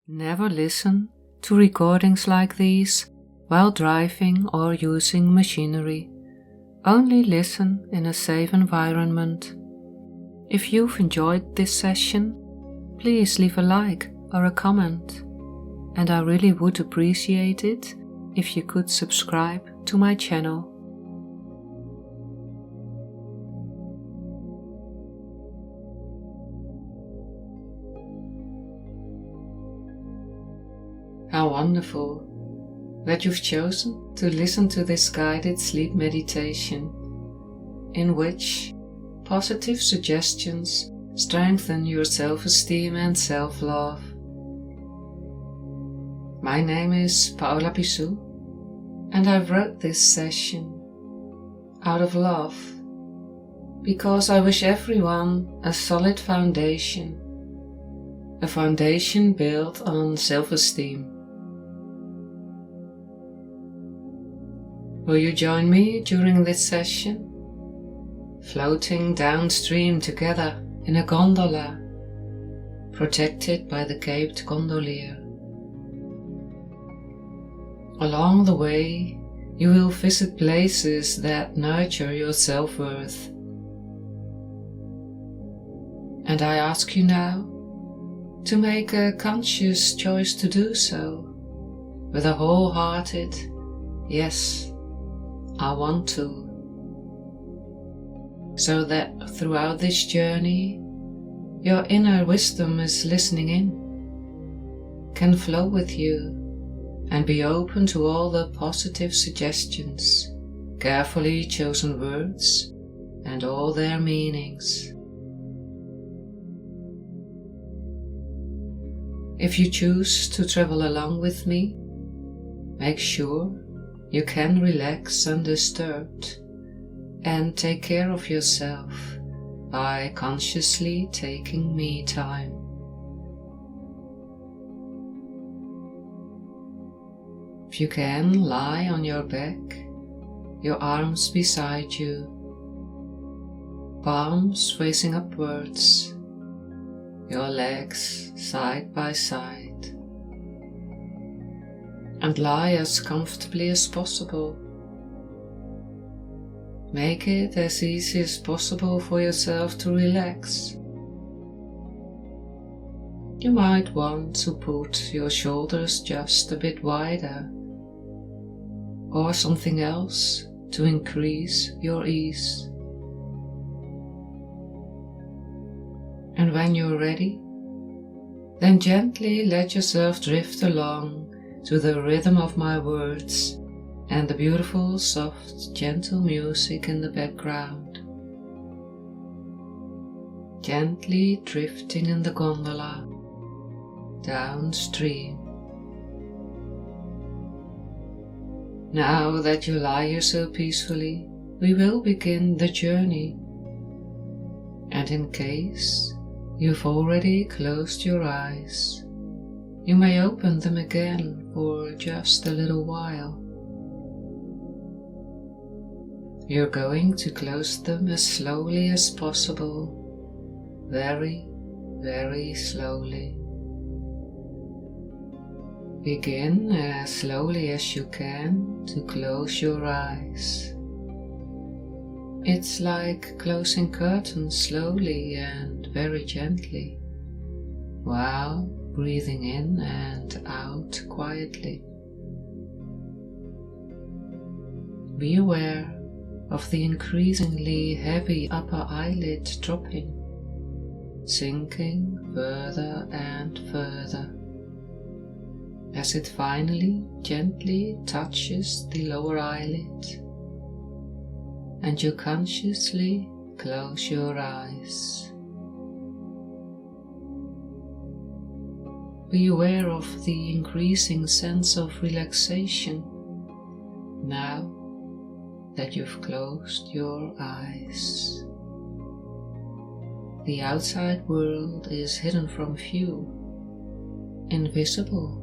Never listen to recordings like these while driving or using machinery. Only listen in a safe environment. If you've enjoyed this session, please leave a like or a comment, and I really would appreciate it if you could subscribe to my channel. How wonderful that you've chosen to listen to this guided sleep meditation, in which positive suggestions strengthen your self-esteem and self-love. My name is Paola, and I wrote this session out of love, because I wish everyone a solid foundation, a foundation built on self-esteem. Will you join me during this session, floating downstream together in a gondola, protected by the caped gondolier? Along the way, you will visit places that nurture your self-worth. And I ask you now to make a conscious choice to do so, with a wholehearted yes, I want to, so that throughout this journey your inner wisdom is listening in, can flow with you, and be open to all the positive suggestions, carefully chosen words, and all their meanings. If you choose to travel along with me, make sure you can relax undisturbed and take care of yourself by consciously taking me time. If you can, lie on your back, your arms beside you, palms facing upwards, your legs side by side, and lie as comfortably as possible. Make it as easy as possible for yourself to relax. You might want to put your shoulders just a bit wider, or something else to increase your ease. And when you're ready, then gently let yourself drift along to the rhythm of my words and the beautiful, soft, gentle music in the background. Gently drifting in the gondola downstream. Now that you lie here so peacefully, we will begin the journey. And in case you've already closed your eyes, you may open them again for just a little while. You're going to close them as slowly as possible, very, very slowly. Begin as slowly as you can to close your eyes. It's like closing curtains slowly and very gently, while breathing in and out quietly. Be aware of the increasingly heavy upper eyelid dropping, sinking further and further, as it finally gently touches the lower eyelid, and you consciously close your eyes. Be aware of the increasing sense of relaxation now that you've closed your eyes. The outside world is hidden from view, invisible,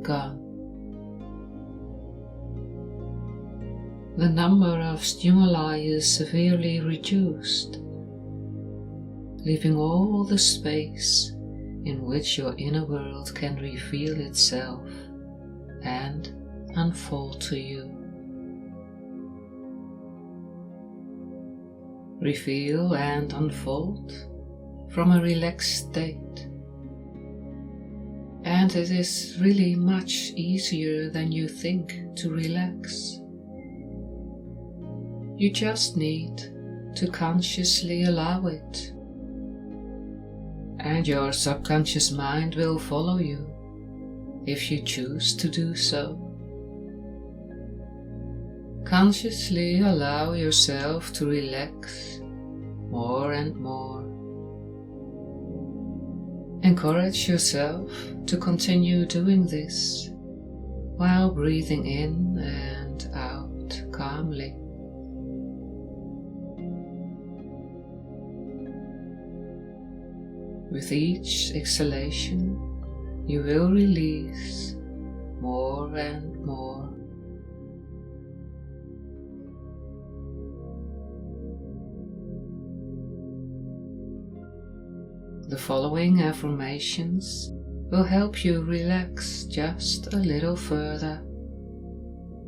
gone. The number of stimuli is severely reduced, leaving all the space in which your inner world can reveal itself and unfold to you. Reveal and unfold from a relaxed state. And it is really much easier than you think to relax. You just need to consciously allow it. And your subconscious mind will follow you if you choose to do so. Consciously allow yourself to relax more and more. Encourage yourself to continue doing this while breathing in and out calmly. With each exhalation, you will release more and more. The following affirmations will help you relax just a little further.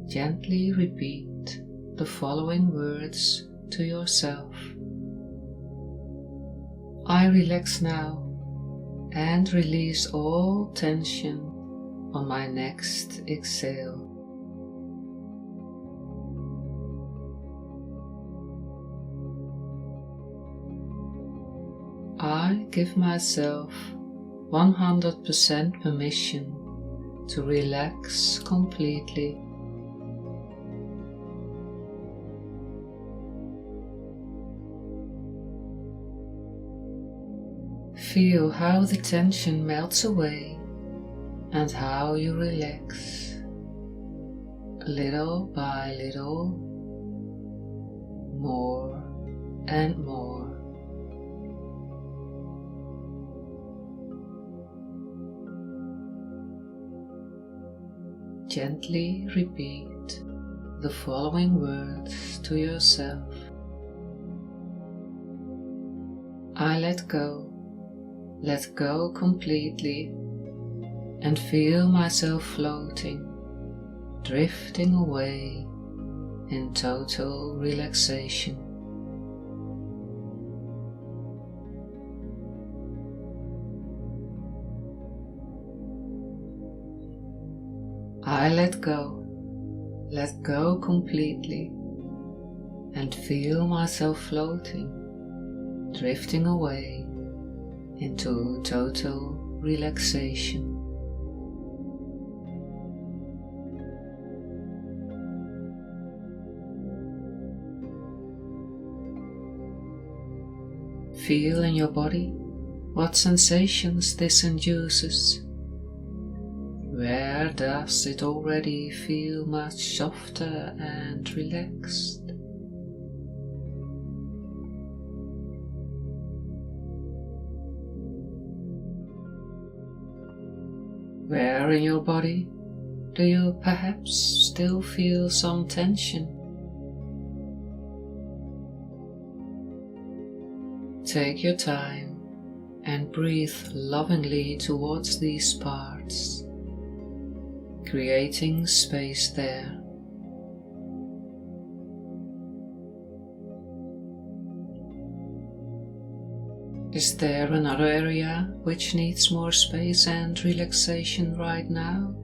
Gently repeat the following words to yourself. I relax now and release all tension on my next exhale. I give myself 100% permission to relax completely. Feel how the tension melts away and how you relax, little by little, more and more. Gently repeat the following words to yourself. I let go completely, and feel myself floating, drifting away in total relaxation. I let go completely, and feel myself floating, drifting away into total relaxation. Feel in your body what sensations this induces. Where does it already feel much softer and relaxed? Where in your body do you perhaps still feel some tension? Take your time and breathe lovingly towards these parts, creating space there. Is there another area which needs more space and relaxation right now?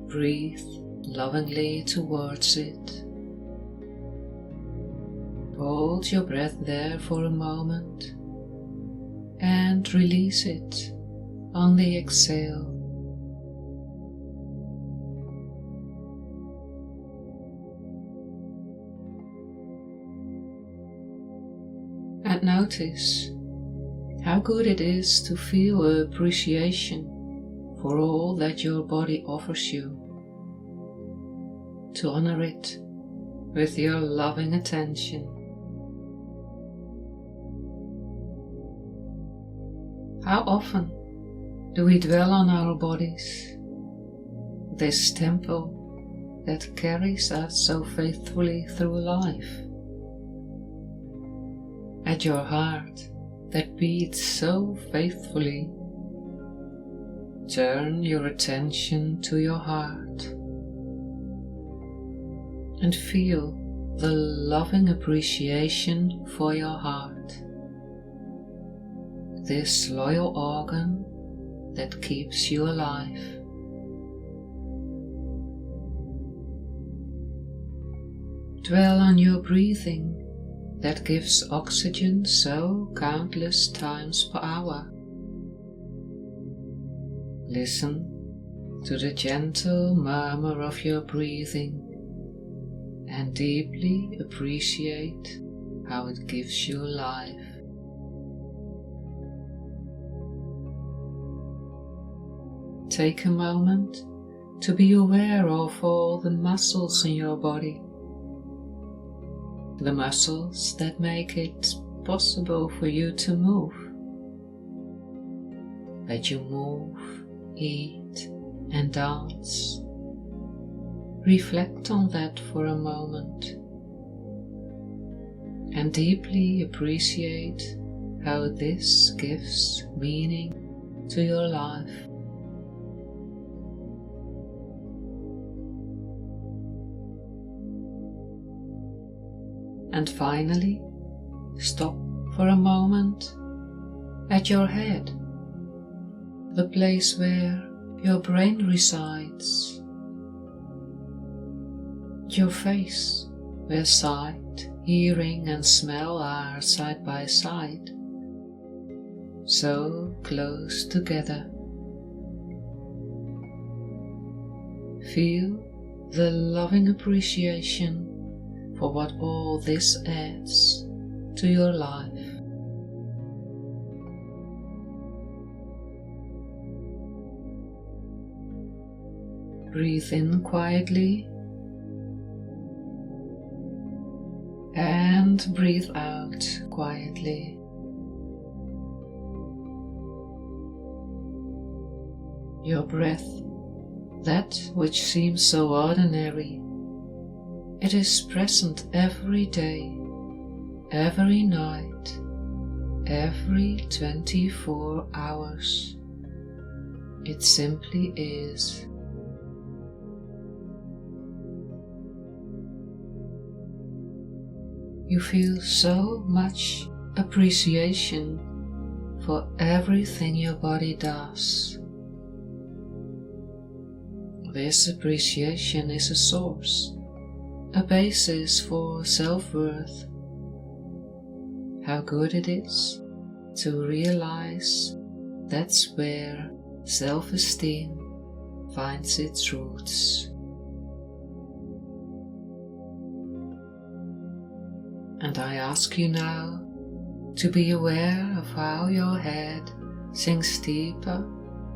Breathe lovingly towards it. Hold your breath there for a moment and release it on the exhale. And notice how good it is to feel appreciation for all that your body offers you, to honor it with your loving attention. How often do we dwell on our bodies, this temple that carries us so faithfully through life? At your heart, that beats so faithfully, turn your attention to your heart and feel the loving appreciation for your heart, this loyal organ that keeps you alive. Dwell on your breathing that gives oxygen so countless times per hour. Listen to the gentle murmur of your breathing and deeply appreciate how it gives you life. Take a moment to be aware of all the muscles in your body, the muscles that make it possible for you to move, that you move, eat, and dance. Reflect on that for a moment and deeply appreciate how this gives meaning to your life. And finally, stop for a moment at your head, the place where your brain resides, your face, where sight, hearing and smell are side by side, so close together. Feel the loving appreciation for what all this adds to your life. Breathe in quietly and breathe out quietly. Your breath, that which seems so ordinary, it is present every day, every night, every 24 hours. It simply is. You feel so much appreciation for everything your body does. This appreciation is a source, a basis for self-worth. How good it is to realize that's where self-esteem finds its roots. And I ask you now to be aware of how your head sinks deeper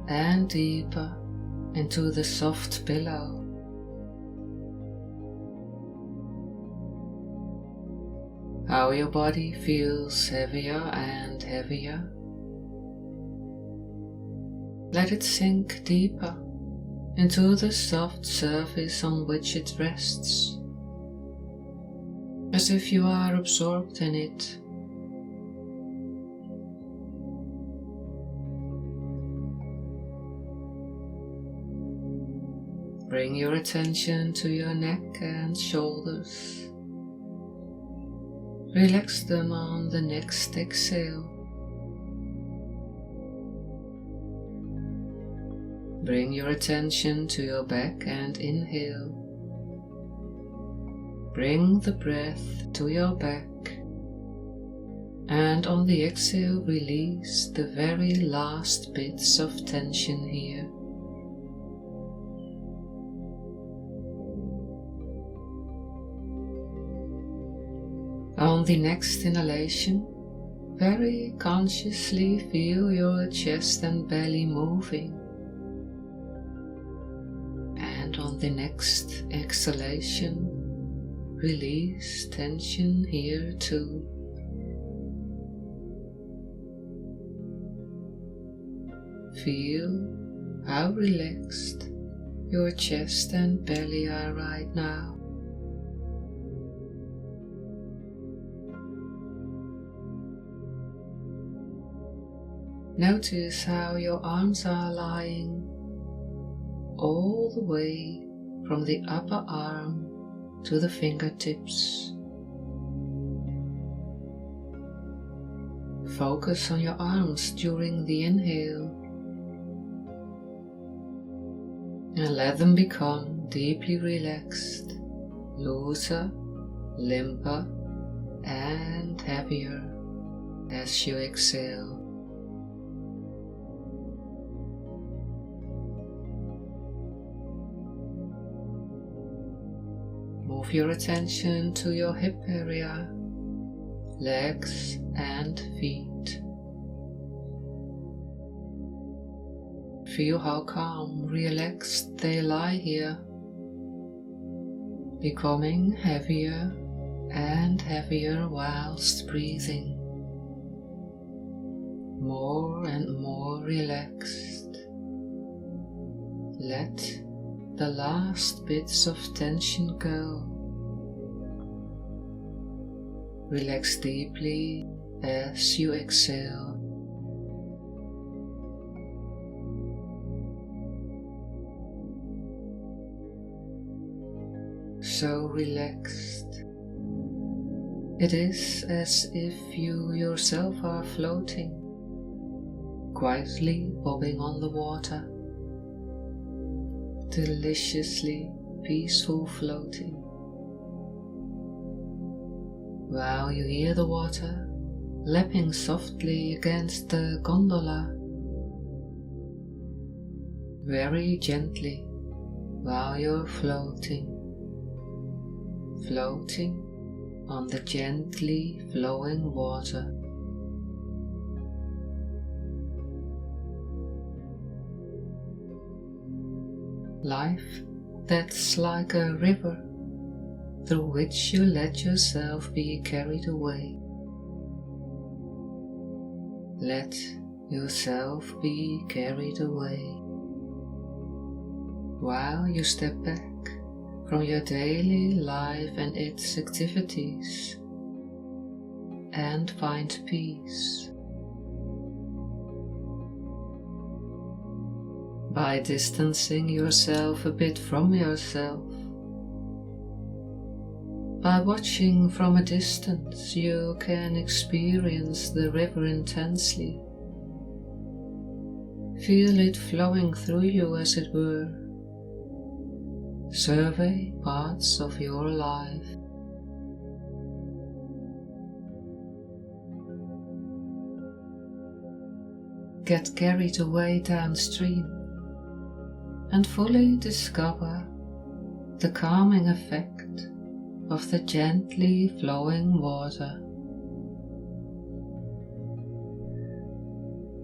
and deeper into the soft pillow. How your body feels heavier and heavier. Let it sink deeper into the soft surface on which it rests, as if you are absorbed in it. Bring your attention to your neck and shoulders. Relax them on the next exhale. Bring your attention to your back and inhale. Bring the breath to your back, and on the exhale release the very last bits of tension here. On the next inhalation, very consciously feel your chest and belly moving. And on the next exhalation, release tension here too. Feel how relaxed your chest and belly are right now. Notice how your arms are lying all the way from the upper arm to the fingertips. Focus on your arms during the inhale and let them become deeply relaxed, looser, limper, and heavier as you exhale. Move your attention to your hip area, legs and feet. Feel how calm, relaxed they lie here, becoming heavier and heavier whilst breathing, more and more relaxed. Let the last bits of tension go. Relax deeply as you exhale. So relaxed. It is as if you yourself are floating, quietly bobbing on the water, deliciously peaceful floating. While you hear the water lapping softly against the gondola, very gently while you're floating on the gently flowing water. Life that's like a river through which you let yourself be carried away. Let yourself be carried away while you step back from your daily life and its activities and find peace. By distancing yourself a bit from yourself, by watching from a distance, you can experience the river intensely. Feel it flowing through you, as it were. Survey parts of your life. Get carried away downstream and fully discover the calming effect of the gently flowing water.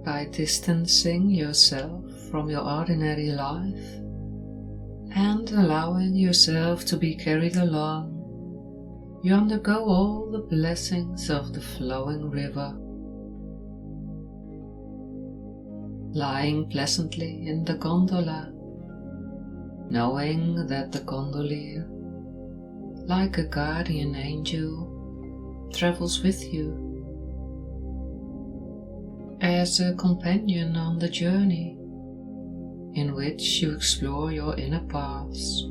By distancing yourself from your ordinary life and allowing yourself to be carried along, you undergo all the blessings of the flowing river. Lying pleasantly in the gondola, knowing that the gondolier, like a guardian angel, travels with you as a companion on the journey in which you explore your inner paths,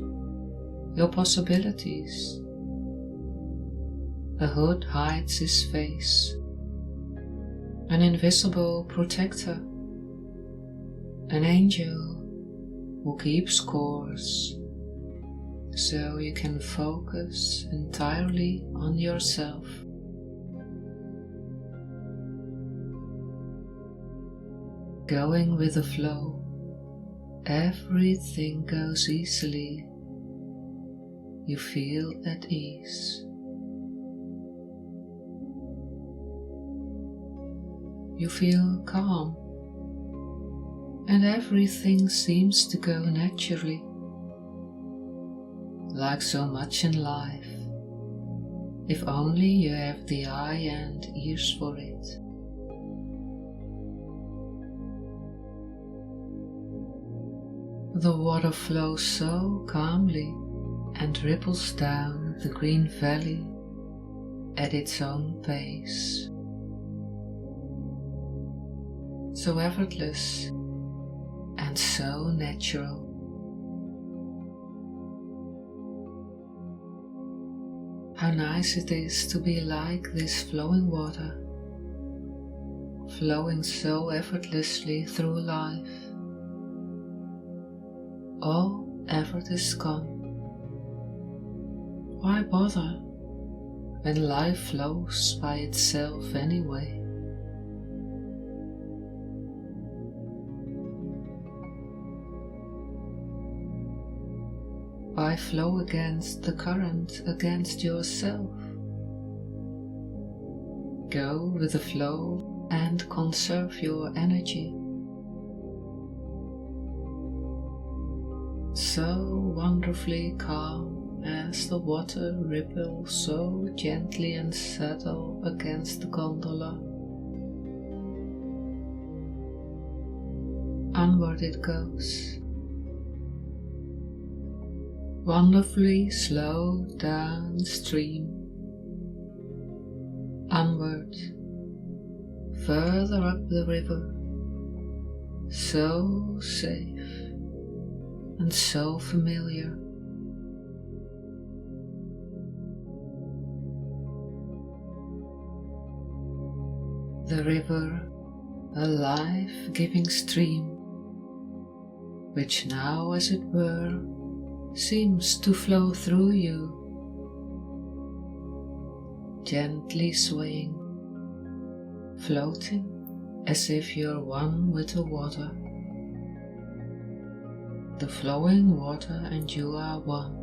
your possibilities. A hood hides his face, an invisible protector, an angel who keeps course, so you can focus entirely on yourself. Going with the flow, everything goes easily. You feel at ease. You feel calm, and everything seems to go naturally. Like so much in life, if only you have the eye and ears for it. The water flows so calmly and ripples down the green valley at its own pace. so effortless and so natural. How nice it is to be like this flowing water, flowing so effortlessly through life. All effort is gone. Why bother when life flows by itself anyway? Why flow against the current, against yourself? Go with the flow and conserve your energy. So wonderfully calm as the water ripples so gently and subtle against the gondola. Onward it goes. Wonderfully slow downstream, onward, further up the river, so safe and so familiar. The river, a life-giving stream, which now, as it were, seems to flow through you, gently swaying, floating as if you're one with the water. The flowing water and you are one.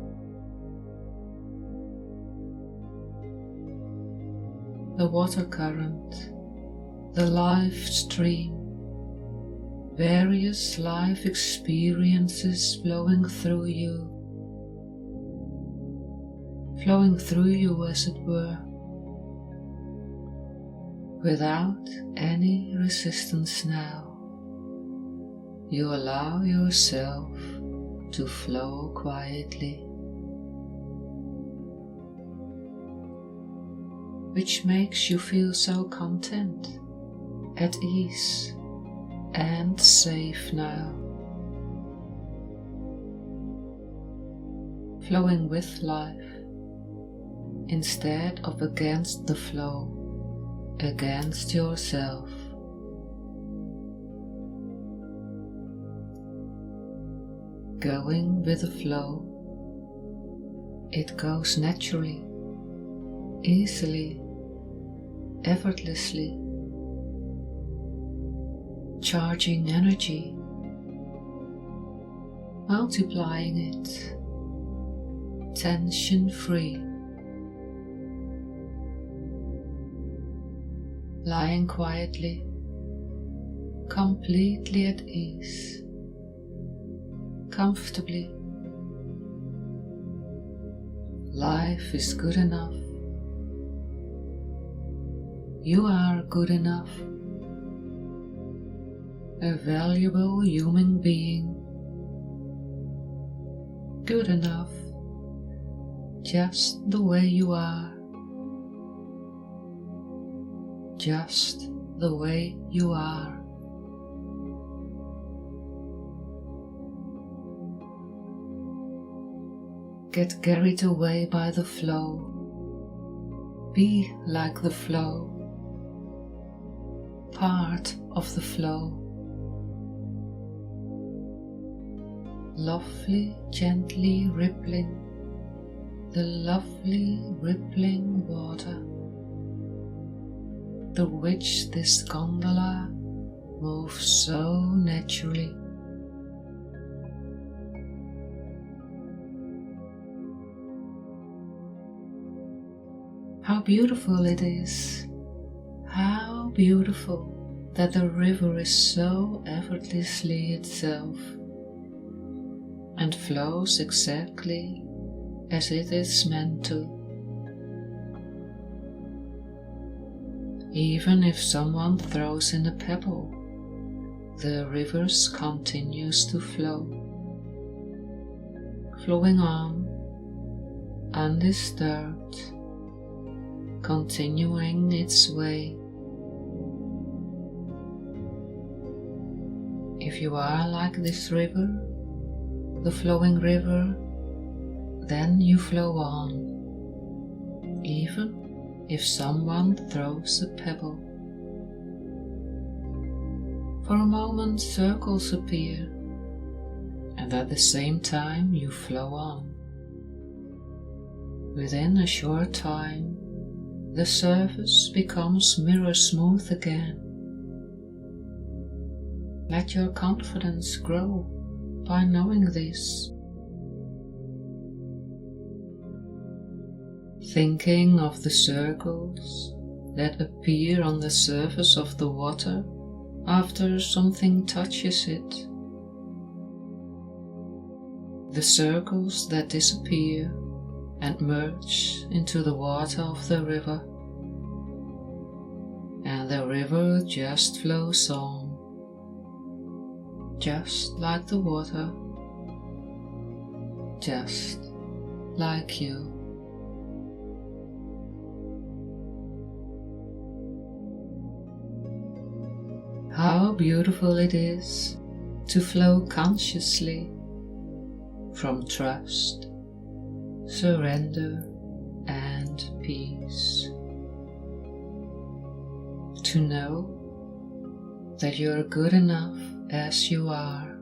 The water current, the life stream, various life experiences flowing through you as it were, without any resistance now. You allow yourself to flow quietly, which makes you feel so content, at ease and safe now. Flowing with life instead of against the flow, against yourself. Going with the flow, it goes naturally, easily, effortlessly, charging energy, multiplying it, tension-free, lying quietly, completely at ease, comfortably. Life is good enough. You are good enough. A valuable human being. Good enough, just the way you are. Just the way you are. Get carried away by the flow. Be like the flow, part of the flow. Lovely, gently rippling, the lovely rippling water through which this gondola moves so naturally. How beautiful it is, how beautiful that the river is so effortlessly itself and flows exactly as it is meant to. Even if someone throws in a pebble, the river continues to flow, flowing on, undisturbed, continuing its way. if you are like this river, the flowing river, then you flow on, even if someone throws a pebble. For a moment circles appear, and at the same time you flow on. Within a short time, the surface becomes mirror smooth again. Let your confidence grow by knowing this. Thinking of the circles that appear on the surface of the water after something touches it. The circles that disappear and merge into the water of the river. And the river just flows on, just like the water, just like you. How beautiful it is to flow consciously from trust, surrender, and peace. To know that you are good enough as you are.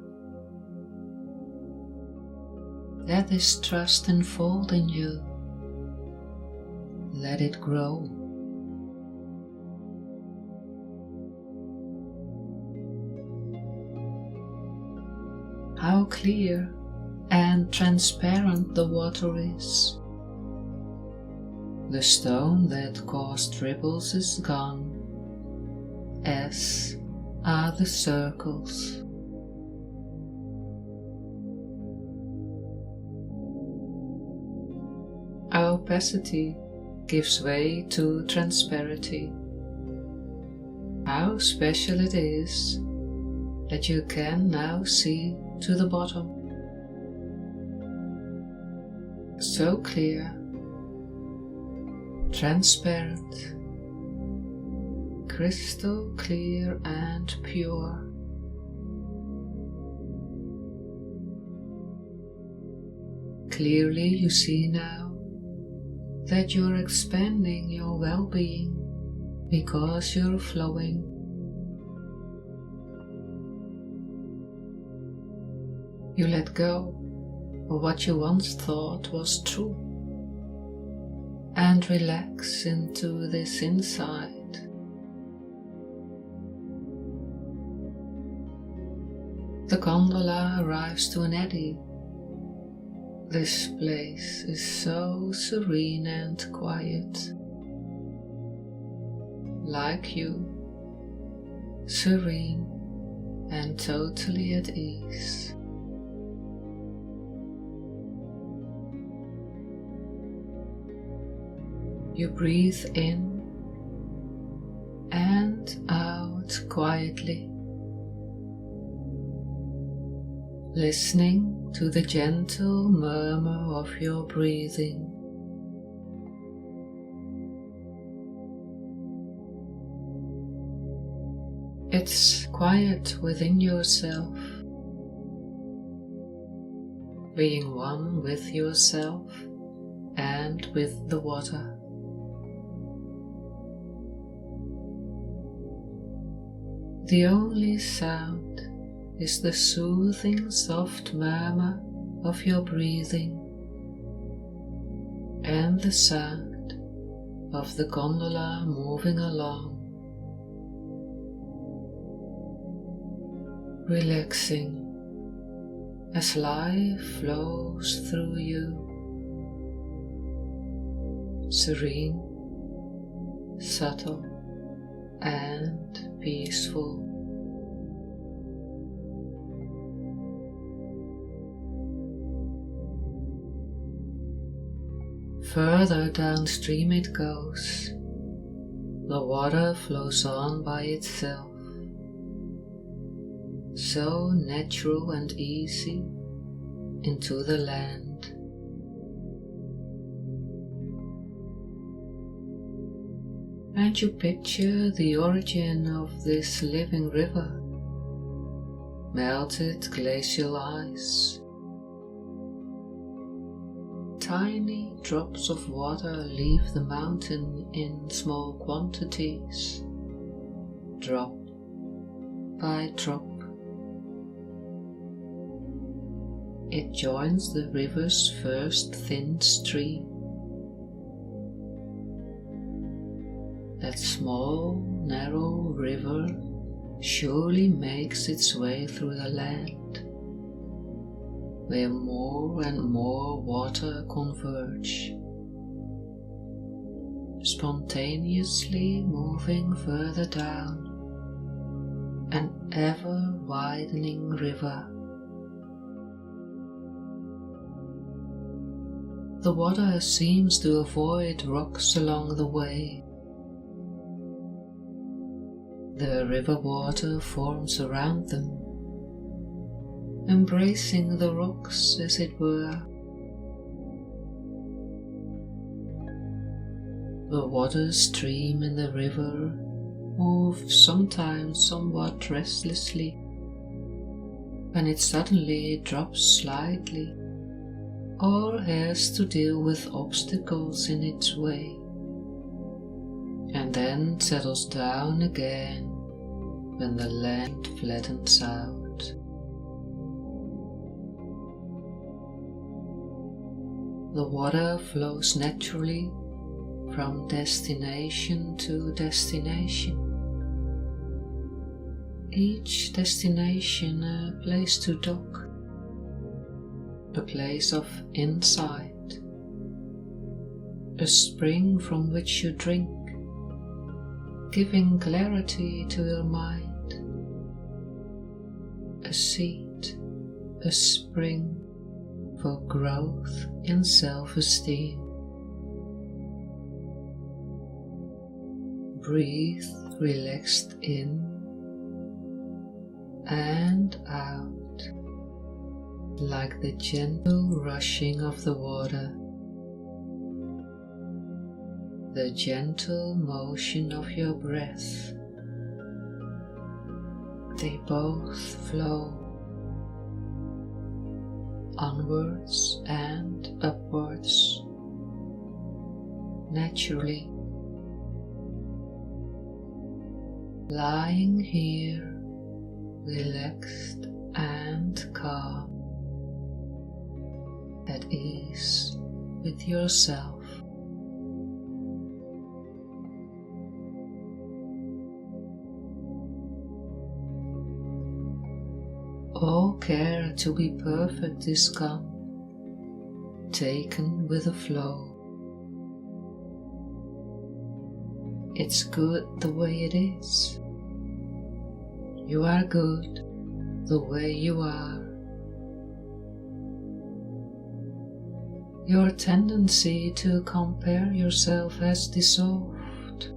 Let this trust unfold in you. Let it grow. How clear and transparent the water is. The stone that caused ripples is gone, as are the circles. Our opacity gives way to transparency. How special it is that you can now see to the bottom. So clear, transparent, crystal clear and pure. Clearly you see now that you're expanding your well-being because you're flowing. You let go of what you once thought was true and relax into this insight. The gondola arrives to an eddy. This place is so serene and quiet, like you, serene and totally at ease. You breathe in and out quietly, listening to the gentle murmur of your breathing. It's quiet within yourself, being one with yourself and with the water. The only sound is the soothing, soft murmur of your breathing and the sound of the gondola moving along, relaxing as life flows through you, serene, subtle, and peaceful. Further downstream it goes. The water flows on by itself, so natural and easy, into the land. And you picture the origin of this living river, melted glacial ice. Tiny drops of water leave the mountain in small quantities, drop by drop. It joins the river's first thin stream. That small, narrow river surely makes its way through the land, where more and more water converge, spontaneously moving further down an ever-widening river. The water seems to avoid rocks along the way. The river water forms around them, embracing the rocks as it were. The water stream in the river moves sometimes somewhat restlessly, when it suddenly drops slightly or has to deal with obstacles in its way, and then settles down again when the land flattens out. The water flows naturally from destination to destination, each destination a place to dock, a place of insight, a spring from which you drink, giving clarity to your mind, a seed, a spring for growth in self-esteem. Breathe relaxed in and out, like the gentle rushing of the water, the gentle motion of your breath. They both flow onwards and upwards, naturally. Lying here, relaxed and calm, at ease with yourself. All care to be perfect is gone, taken with the flow. It's good the way it is. You are good the way you are. Your tendency to compare yourself has dissolved,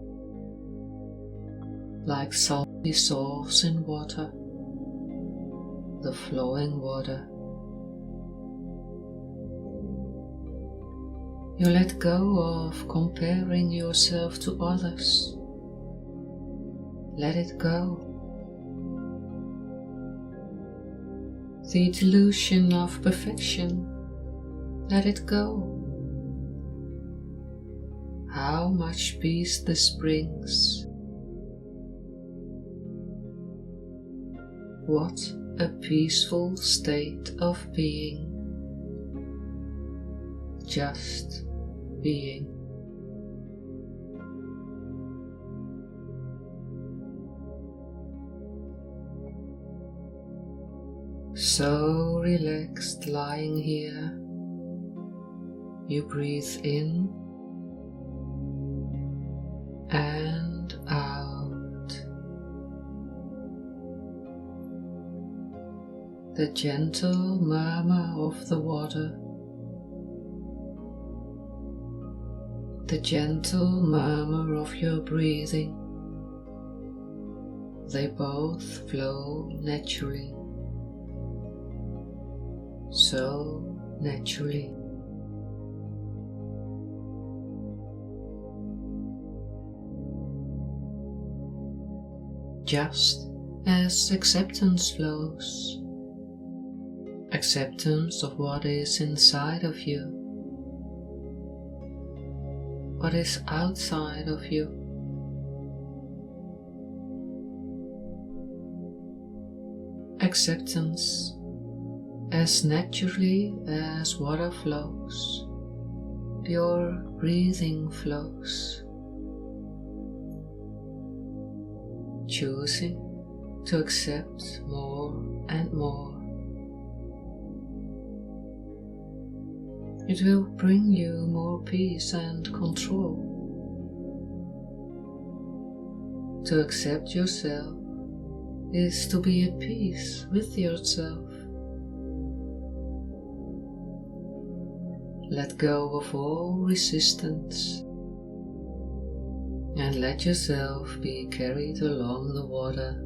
like salt dissolves in water, the flowing water. You let go of comparing yourself to others. Let it go. The delusion of perfection, let it go. How much peace this brings. What a peaceful state of being. Just being. So relaxed lying here, you breathe in and out. The gentle murmur of the water, the gentle murmur of your breathing, they both flow naturally. So naturally. Just as acceptance flows. Acceptance of what is inside of you, what is outside of you. Acceptance as naturally as water flows, your breathing flows. Choosing to accept more and more. It will bring you more peace and control. To accept yourself is to be at peace with yourself. Let go of all resistance and let yourself be carried along the water,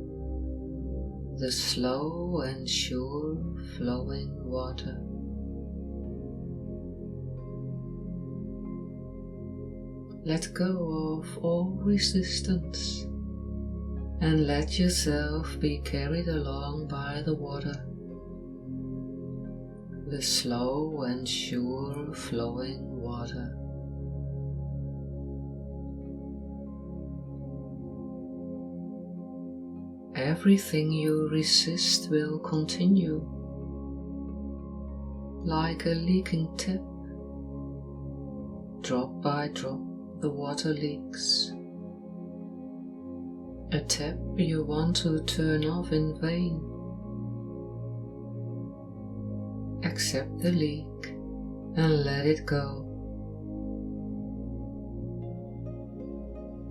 the slow and sure flowing water. Let go of all resistance and let yourself be carried along by the water, the slow and sure flowing water. Everything you resist will continue, like a leaking tap. Drop by drop, the water leaks. A tap you want to turn off in vain. Accept the leak and let it go.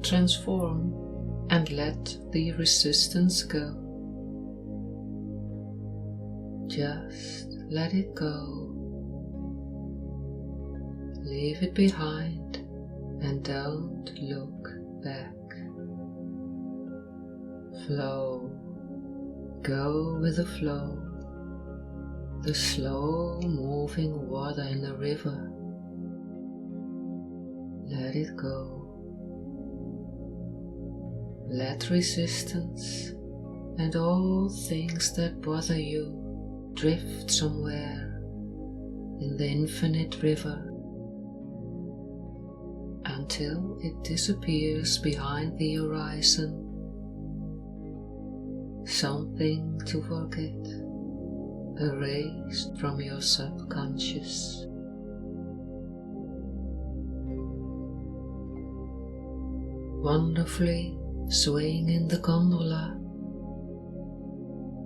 Transform and let the resistance go. Just let it go. Leave it behind and don't look back. Flow. Go with the flow. The slow moving water in the river. Let it go. Let resistance and all things that bother you drift somewhere in the infinite river until it disappears behind the horizon. Something to forget, erased from your subconscious. Wonderfully swaying in the gondola,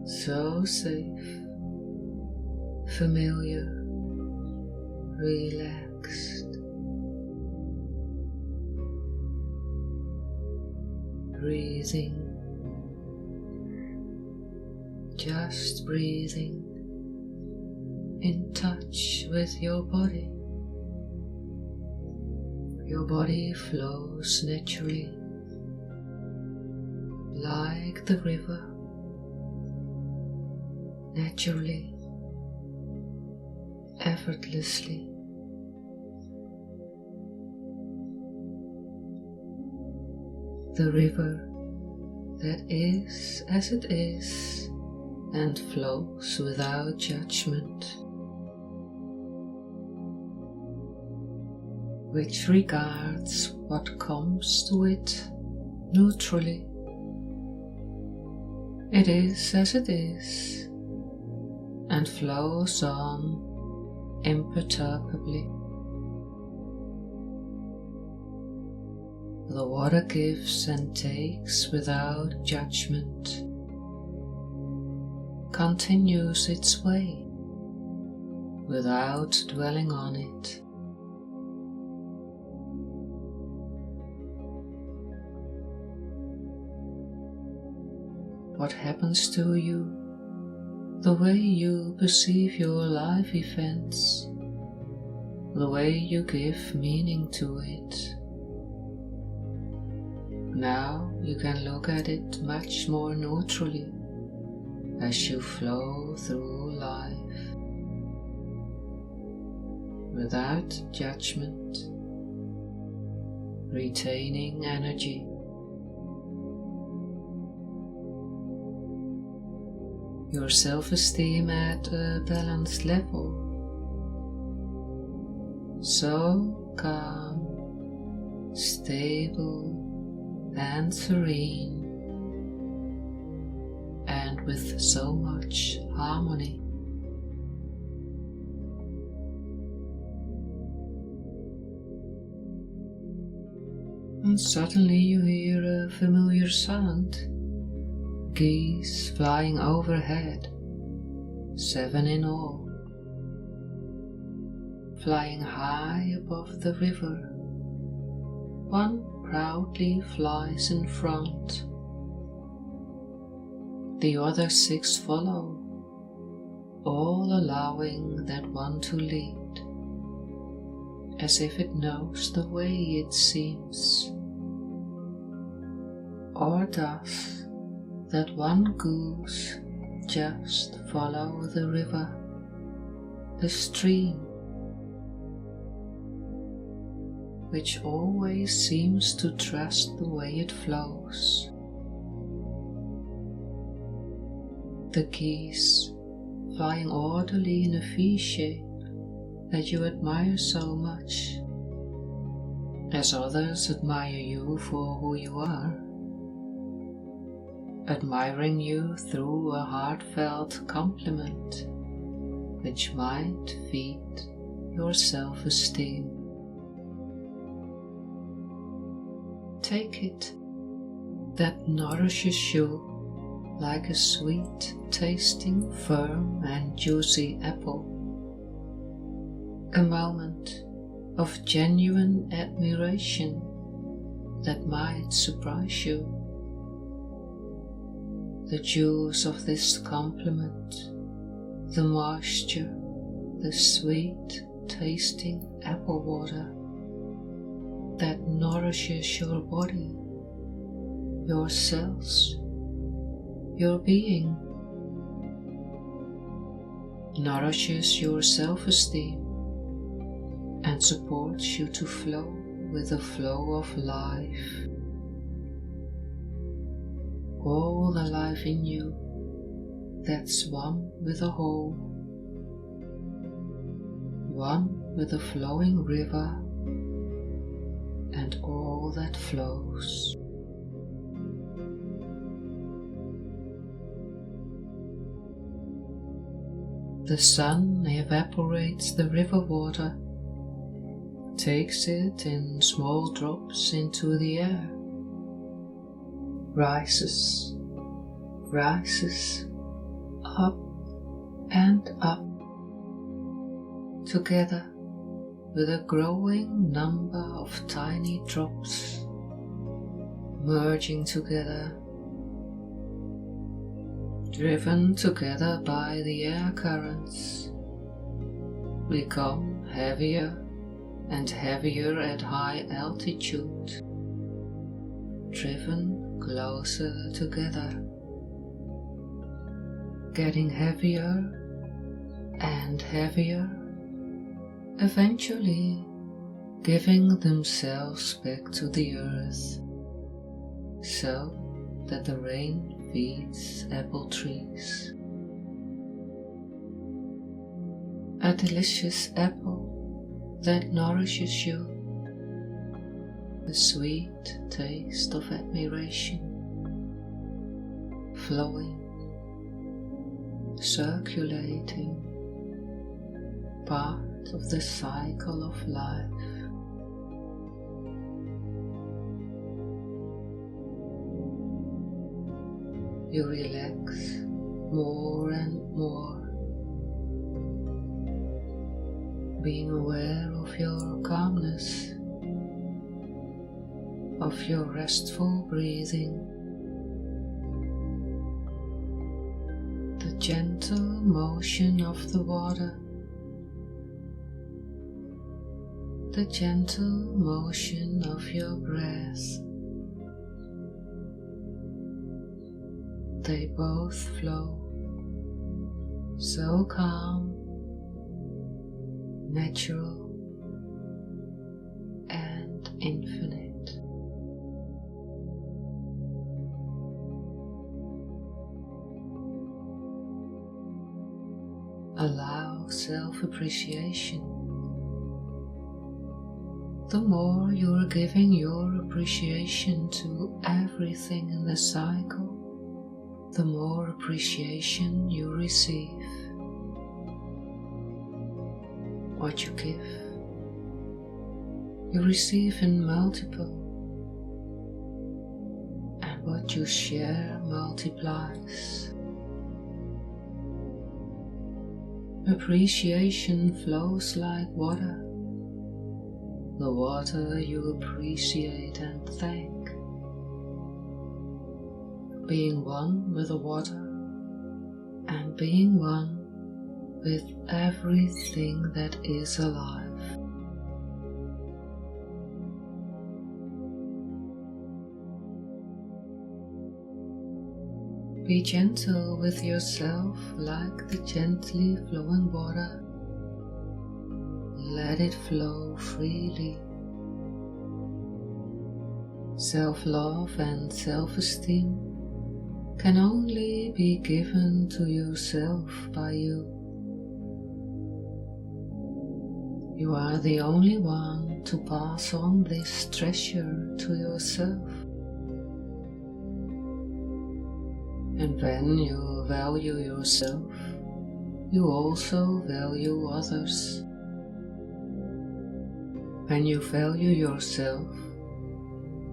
so safe, familiar, relaxed, breathing, just breathing, in touch with your body. Your body flows naturally, like the river, naturally, effortlessly. The river that is as it is and flows without judgment, which regards what comes to it neutrally. It is as it is and flows on imperturbably. The water gives and takes without judgment, continues its way without dwelling on it. What happens to you, the way you perceive your life events, the way you give meaning to it. Now you can look at it much more neutrally as you flow through life, without judgment, retaining energy. your self-esteem at a balanced level. So calm, stable, and serene, and with so much harmony. And suddenly you hear a familiar sound. Geese flying overhead, 7 in all, flying high above the river. One proudly flies in front. The other 6 follow, all allowing that one to lead, as if it knows the way, it seems. Or does that one goose just follow the river, the stream, which always seems to trust the way it flows? The geese flying orderly in a V shape that you admire so much, as others admire you for who you are, admiring you through a heartfelt compliment which might feed your self-esteem. Take it, that nourishes you like a sweet tasting, firm and juicy apple. A moment of genuine admiration that might surprise you. The juice of this compliment, the moisture, the sweet tasting apple water that nourishes your body, your cells, your being, nourishes your self-esteem and supports you to flow with the flow of life. All the life in you that's one with the whole, one with the flowing river and all that flows. The sun evaporates the river water, takes it in small drops into the air, rises, up and up, together with a growing number of tiny drops, merging together, driven together by the air currents, become heavier and heavier at high altitude, driven closer together, getting heavier and heavier, eventually giving themselves back to the earth, so that the rain feeds apple trees. A delicious apple that nourishes you, the sweet taste of admiration, flowing, circulating, part of the cycle of life. You relax more and more, being aware of your calmness, of your restful breathing, the gentle motion of the water, the gentle motion of your breath. They both flow, so calm, natural, and infinite. allow self-appreciation, the more you are giving your appreciation to everything in the cycle, the more appreciation you receive. What you give, you receive in multiple, and what you share multiplies. Appreciation flows like water, the water you appreciate and thank. Being one with the water and being one with everything that is alive. Be gentle with yourself like the gently flowing water. Let it flow freely. Self-love and self-esteem can only be given to yourself by you. You are the only one to pass on this treasure to yourself. And when you value yourself, you also value others. When you value yourself,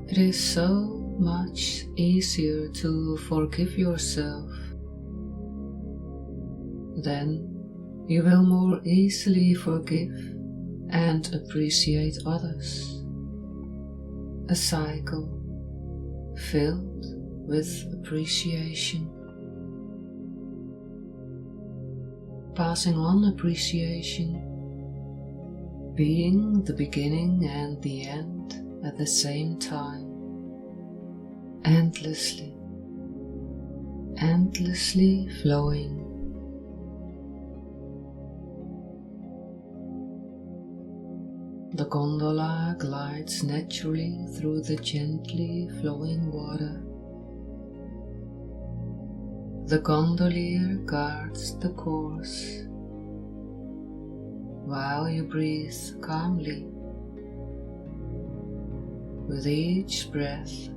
it is so much easier to forgive yourself. Then you will more easily forgive and appreciate others. A cycle filled with appreciation. Passing on appreciation, being the beginning and the end at the same time, endlessly, endlessly flowing. The gondola glides naturally through the gently flowing water. The gondolier guards the course, while you breathe calmly. With each breath,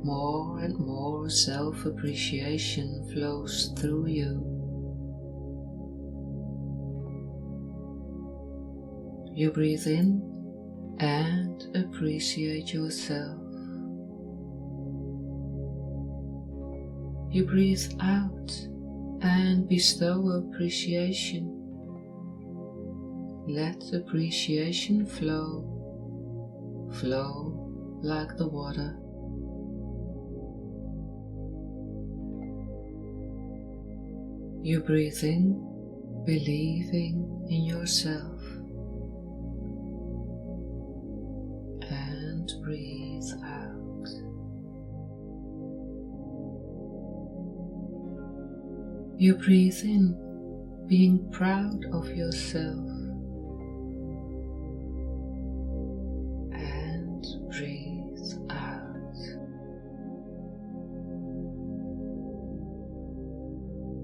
more and more self-appreciation flows through you. You breathe in and appreciate yourself. You breathe out and bestow appreciation. Let appreciation flow, flow like the water. You breathe in, believing in yourself, and breathe out. You breathe in, being proud of yourself, and breathe out.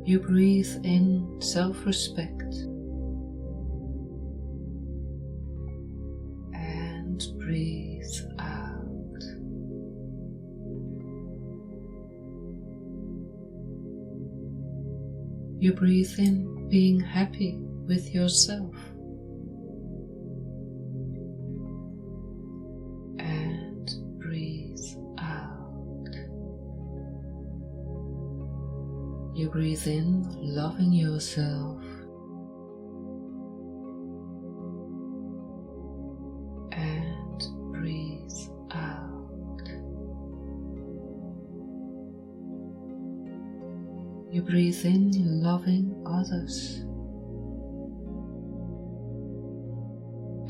You breathe in self-respect, and breathe out. You breathe in, being happy with yourself, and breathe out. You breathe in, loving yourself, and breathe out. You breathe in, loving others,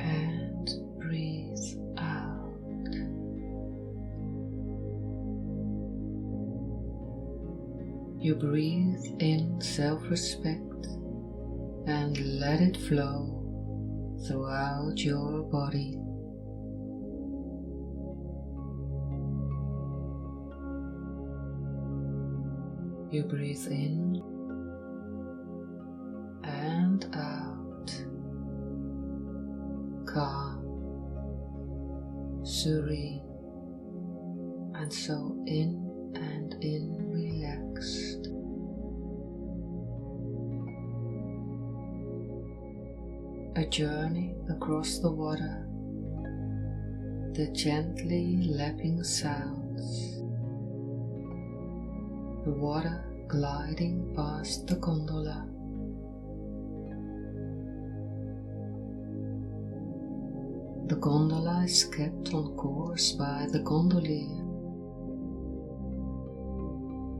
and breathe out. You breathe in self-respect and let it flow throughout your body. You breathe in and calm, serene, and so in relaxed. A journey across the water, the gently lapping sounds, the water gliding past the gondola. The gondola is kept on course by the gondolier.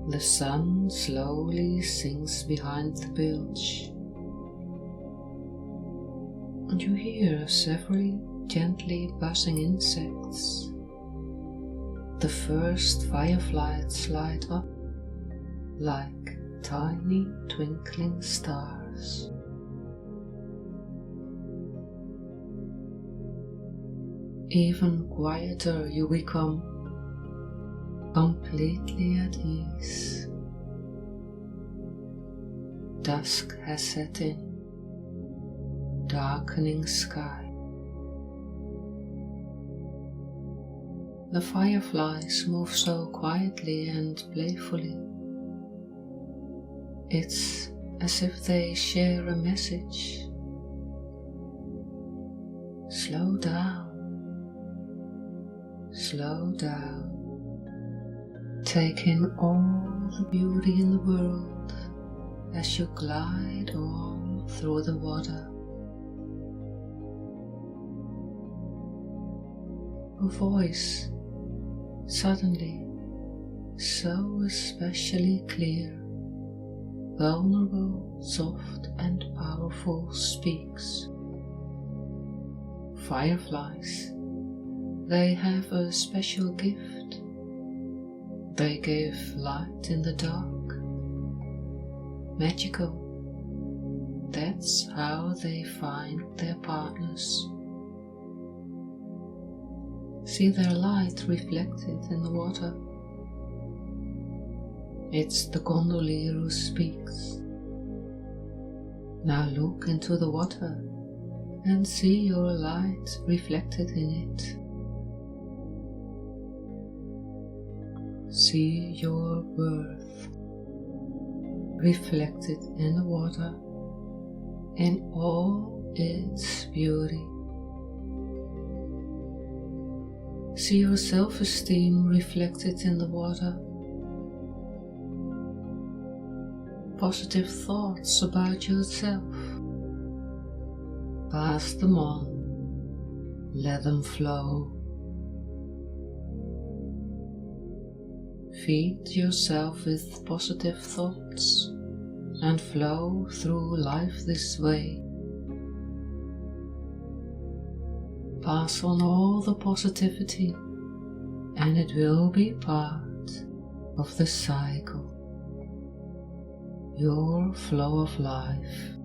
The sun slowly sinks behind the bilge, and you hear several gently buzzing insects. The first fireflies light up like tiny twinkling stars. Even quieter you become, completely at ease. Dusk has set in, darkening sky. The fireflies move so quietly and playfully. It's as if they share a message. Slow down. Slow down. Take in all the beauty in the world as you glide on through the water. A voice, suddenly so especially clear, vulnerable, soft and powerful, speaks. Fireflies, they have a special gift. They give light in the dark. Magical. That's how they find their partners. See their light reflected in the water. It's the gondolier who speaks. Now look into the water and see your light reflected in it. See your worth reflected in the water in all its beauty. See your self-esteem reflected in the water. Positive thoughts about yourself. Pass them on. Let them flow. Feed yourself with positive thoughts and flow through life this way. Pass on all the positivity, and it will be part of the cycle, your flow of life.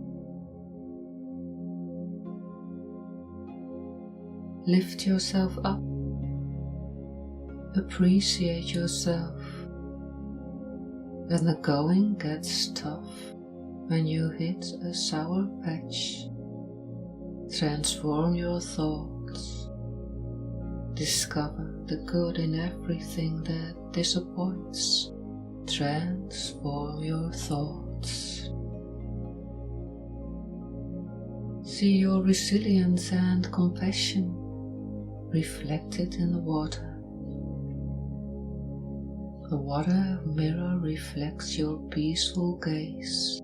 Lift yourself up. Appreciate yourself. When the going gets tough, when you hit a sour patch, transform your thoughts. Discover the good in everything that disappoints. Transform your thoughts. See your resilience and compassion reflected in the water. The water mirror reflects your peaceful gaze.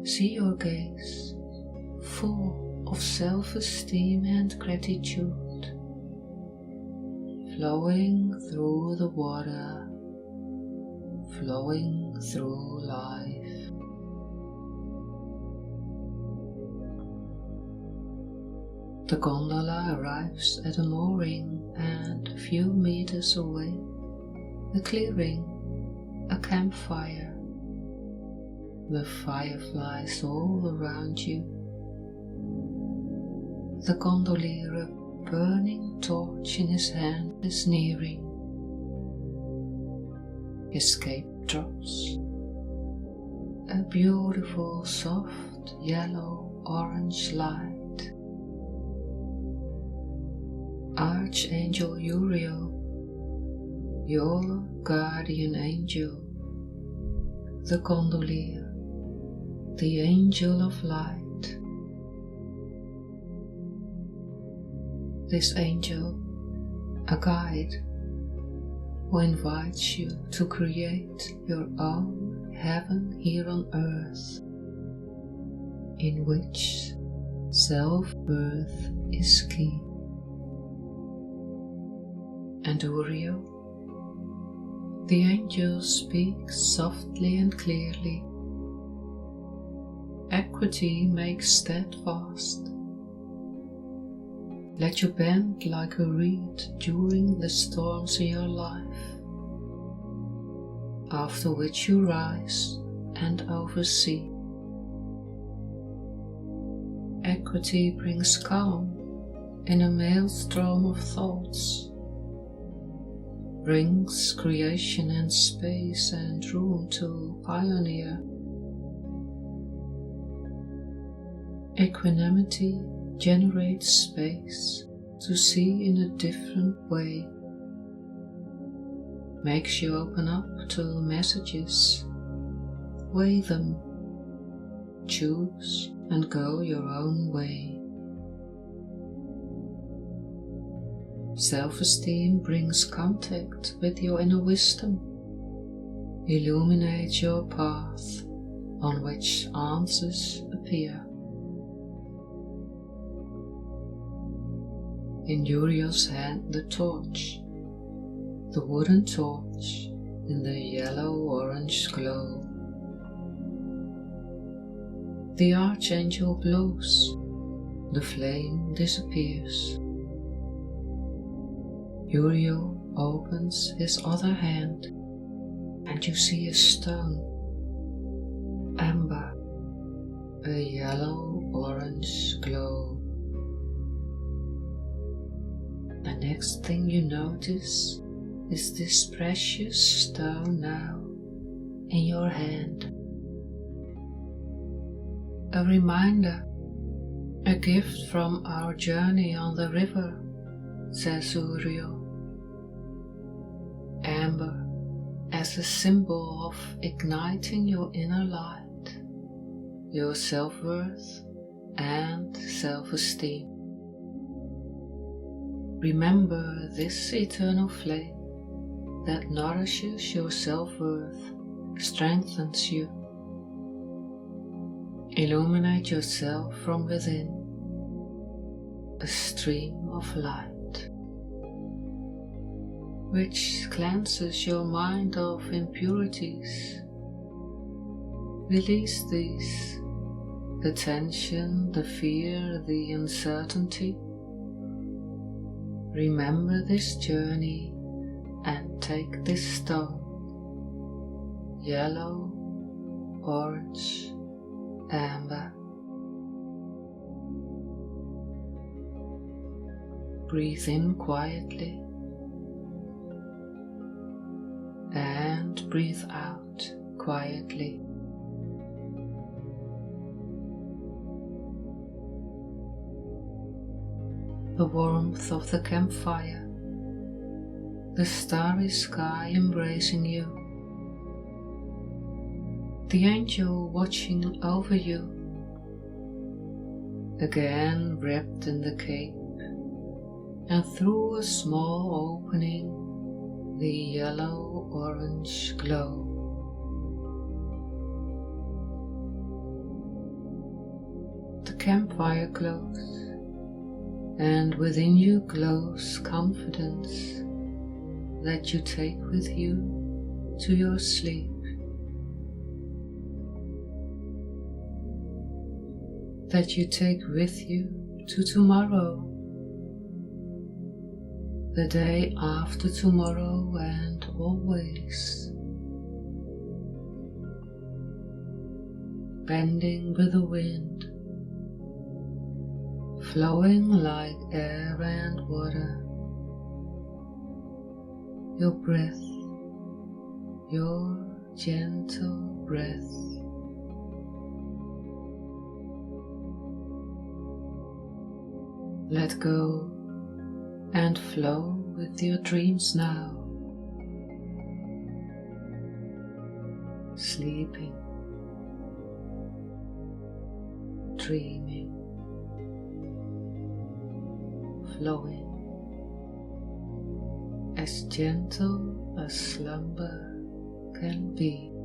See your gaze full of self-esteem and gratitude, flowing through the water, flowing through life. The gondola arrives at a mooring, and a few meters away, a clearing, a campfire, with fireflies all around you. The gondolier, a burning torch in his hand, is nearing. His cape drops. a beautiful soft yellow-orange light. Archangel Uriel, your guardian angel, the gondolier, the angel of light. This angel, a guide, who invites you to create your own heaven here on earth, in which self-worth is key. And Uriel, the angel, speaks softly and clearly. Equity makes steadfast. Let you bend like a reed during the storms in your life, after which you rise and oversee. Equity brings calm in a maelstrom of thoughts, brings creation and space and room to pioneer. Equanimity generates space to see in a different way, makes you open up to messages, weigh them, choose and go your own way. Self-esteem brings contact with your inner wisdom, illuminates your path on which answers appear. In Uriel's hand the torch, the wooden torch in the yellow-orange glow. The archangel blows, the flame disappears. Uriel opens his other hand, and you see a stone, amber, a yellow-orange glow. The next thing you notice is this precious stone now in your hand. A reminder, a gift from our journey on the river, says Uriel. Amber as a symbol of igniting your inner light, your self-worth and self-esteem. Remember this eternal flame that nourishes your self-worth, strengthens you. Illuminate yourself from within, a stream of light, which cleanses your mind of impurities. Release these, the tension, the fear, the uncertainty. Remember this journey and take this stone, yellow, orange, amber. Breathe in quietly and breathe out quietly. The warmth of the campfire, the starry sky embracing you, the angel watching over you, again wrapped in the cape, and through a small opening the yellow-orange glow. The campfire glows, and within you glows confidence that you take with you to your sleep. That you take with you to tomorrow, the day after tomorrow, and always. Bending with the wind, flowing like air and water. Your breath, your gentle breath, Let go and flow with your dreams now. Sleeping, dreaming, flowing, as gentle as slumber can be.